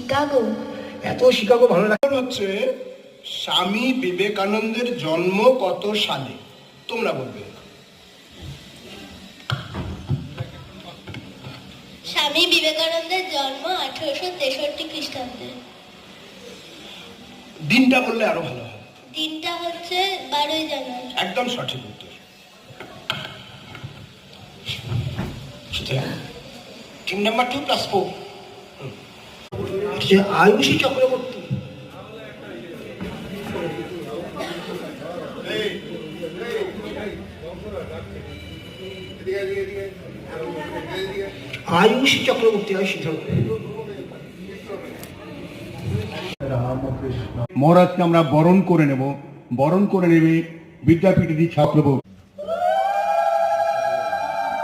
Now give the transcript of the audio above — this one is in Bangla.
শিকাগো। এত শিকাগো ভালো লাগে হচ্ছে স্বামী বিবেকানন্দের জন্ম কত সালে? তোমরা বলবে। স্বামী বিবেকানন্দের জন্ম 1863 খ্রিস্টাব্দে। দিনটা বললে আরো ভালো হয়। দিনটা হচ্ছে 12ই জানুয়ারি। একদম সঠিক উত্তর। Team number 2 + 4। যে আয়ুষী চক্রবর্তী। আয়ুষী চক্রবর্তী, আয়ুষী মহারাজকে আমরা বরণ করে নেব। বরণ করে নেবে বিদ্যাপীঠেরই ছাত্রবর্গ।